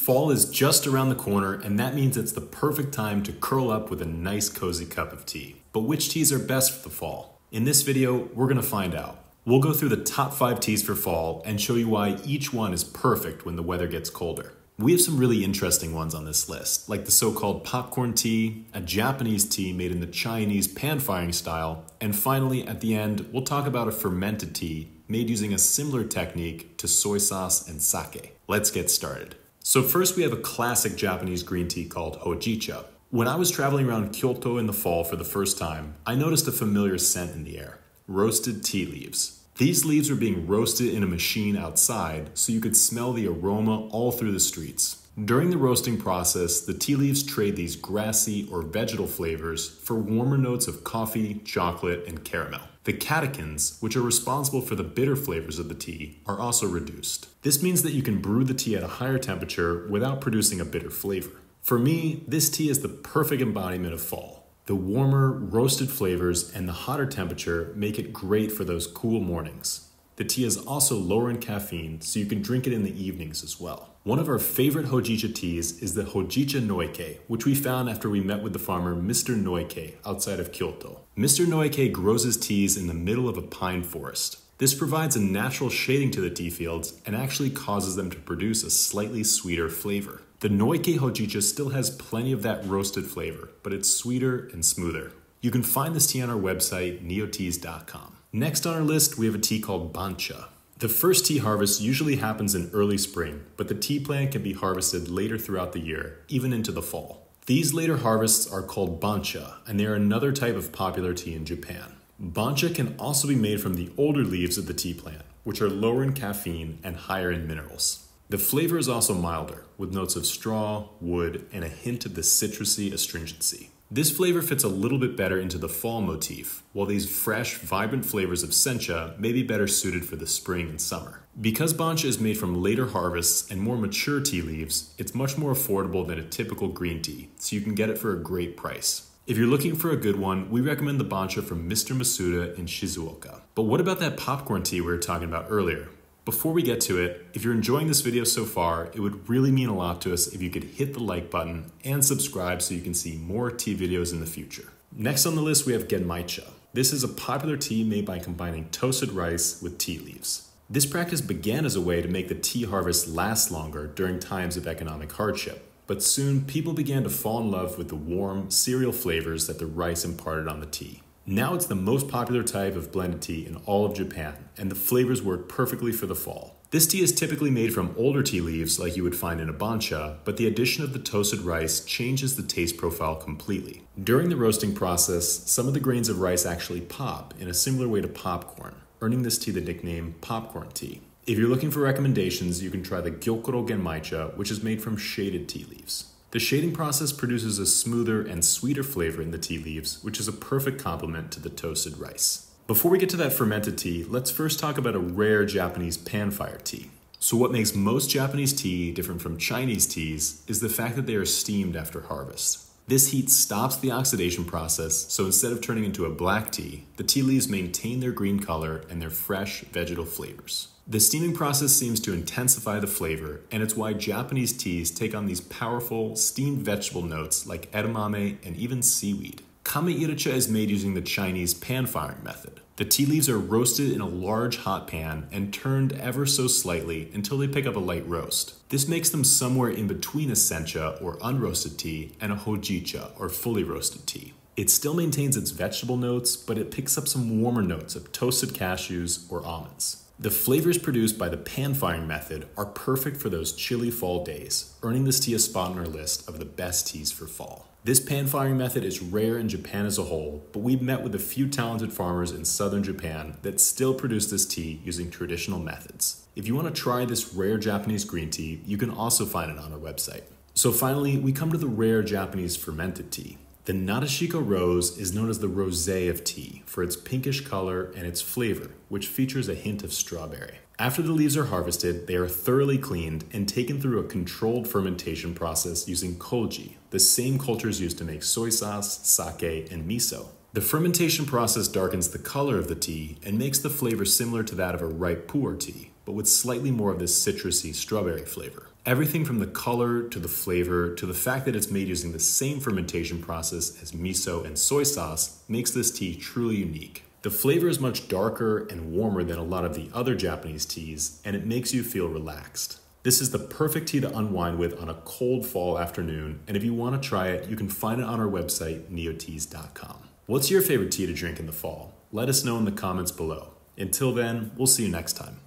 Fall is just around the corner, and that means it's the perfect time to curl up with a nice cozy cup of tea. But which teas are best for the fall? In this video, we're gonna find out. We'll go through the top 5 teas for fall and show you why each one is perfect when the weather gets colder. We have some really interesting ones on this list, like the so-called popcorn tea, a Japanese tea made in the Chinese pan-firing style, and finally, at the end, we'll talk about a fermented tea made using a similar technique to soy sauce and sake. Let's get started. So first we have a classic Japanese green tea called Hojicha. When I was traveling around Kyoto in the fall for the first time, I noticed a familiar scent in the air: roasted tea leaves. These leaves were being roasted in a machine outside, so you could smell the aroma all through the streets. During the roasting process, the tea leaves trade these grassy or vegetal flavors for warmer notes of coffee, chocolate, and caramel. The catechins, which are responsible for the bitter flavors of the tea, are also reduced. This means that you can brew the tea at a higher temperature without producing a bitter flavor. For me, this tea is the perfect embodiment of fall. The warmer, roasted flavors and the hotter temperature make it great for those cool mornings. The tea is also lower in caffeine, so you can drink it in the evenings as well. One of our favorite Hojicha teas is the Hojicha Noike, which we found after we met with the farmer Mr. Noike outside of Kyoto. Mr. Noike grows his teas in the middle of a pine forest. This provides a natural shading to the tea fields and actually causes them to produce a slightly sweeter flavor. The Noike Hojicha still has plenty of that roasted flavor, but it's sweeter and smoother. You can find this tea on our website, nioteas.com. Next on our list, we have a tea called Bancha. The first tea harvest usually happens in early spring, but the tea plant can be harvested later throughout the year, even into the fall. These later harvests are called Bancha, and they are another type of popular tea in Japan. Bancha can also be made from the older leaves of the tea plant, which are lower in caffeine and higher in minerals. The flavor is also milder, with notes of straw, wood, and a hint of the citrusy astringency. This flavor fits a little bit better into the fall motif, while these fresh, vibrant flavors of sencha may be better suited for the spring and summer. Because Bancha is made from later harvests and more mature tea leaves, it's much more affordable than a typical green tea, so you can get it for a great price. If you're looking for a good one, we recommend the Bancha from Mr. Masuda in Shizuoka. But what about that popcorn tea we were talking about earlier? Before we get to it, if you're enjoying this video so far, it would really mean a lot to us if you could hit the like button and subscribe so you can see more tea videos in the future. Next on the list, we have Genmaicha. This is a popular tea made by combining toasted rice with tea leaves. This practice began as a way to make the tea harvest last longer during times of economic hardship, but soon people began to fall in love with the warm, cereal flavors that the rice imparted on the tea. Now it's the most popular type of blended tea in all of Japan, and the flavors work perfectly for the fall. This tea is typically made from older tea leaves like you would find in a Bancha, but the addition of the toasted rice changes the taste profile completely. During the roasting process, some of the grains of rice actually pop in a similar way to popcorn, earning this tea the nickname popcorn tea. If you're looking for recommendations, you can try the Gyokuro Genmaicha, which is made from shaded tea leaves. The shading process produces a smoother and sweeter flavor in the tea leaves, which is a perfect complement to the toasted rice. Before we get to that fermented tea, let's first talk about a rare Japanese pan-fire tea. So what makes most Japanese tea different from Chinese teas is the fact that they are steamed after harvest. This heat stops the oxidation process, so instead of turning into a black tea, the tea leaves maintain their green color and their fresh vegetal flavors. The steaming process seems to intensify the flavor, and it's why Japanese teas take on these powerful, steamed vegetable notes like edamame and even seaweed. Kamairicha is made using the Chinese pan-firing method. The tea leaves are roasted in a large hot pan and turned ever so slightly until they pick up a light roast. This makes them somewhere in between a sencha or unroasted tea and a hojicha or fully roasted tea. It still maintains its vegetable notes, but it picks up some warmer notes of toasted cashews or almonds. The flavors produced by the pan-firing method are perfect for those chilly fall days, earning this tea a spot on our list of the best teas for fall. This pan-firing method is rare in Japan as a whole, but we've met with a few talented farmers in southern Japan that still produce this tea using traditional methods. If you want to try this rare Japanese green tea, you can also find it on our website. So finally, we come to the rare Japanese fermented tea. The Nadeshiko rose is known as the rosé of tea for its pinkish color and its flavor, which features a hint of strawberry. After the leaves are harvested, they are thoroughly cleaned and taken through a controlled fermentation process using koji, the same cultures used to make soy sauce, sake, and miso. The fermentation process darkens the color of the tea and makes the flavor similar to that of a ripe pu'er tea, but with slightly more of this citrusy strawberry flavor. Everything from the color to the flavor to the fact that it's made using the same fermentation process as miso and soy sauce makes this tea truly unique. The flavor is much darker and warmer than a lot of the other Japanese teas, and it makes you feel relaxed. This is the perfect tea to unwind with on a cold fall afternoon, and if you want to try it, you can find it on our website, nioteas.com. What's your favorite tea to drink in the fall? Let us know in the comments below. Until then, we'll see you next time.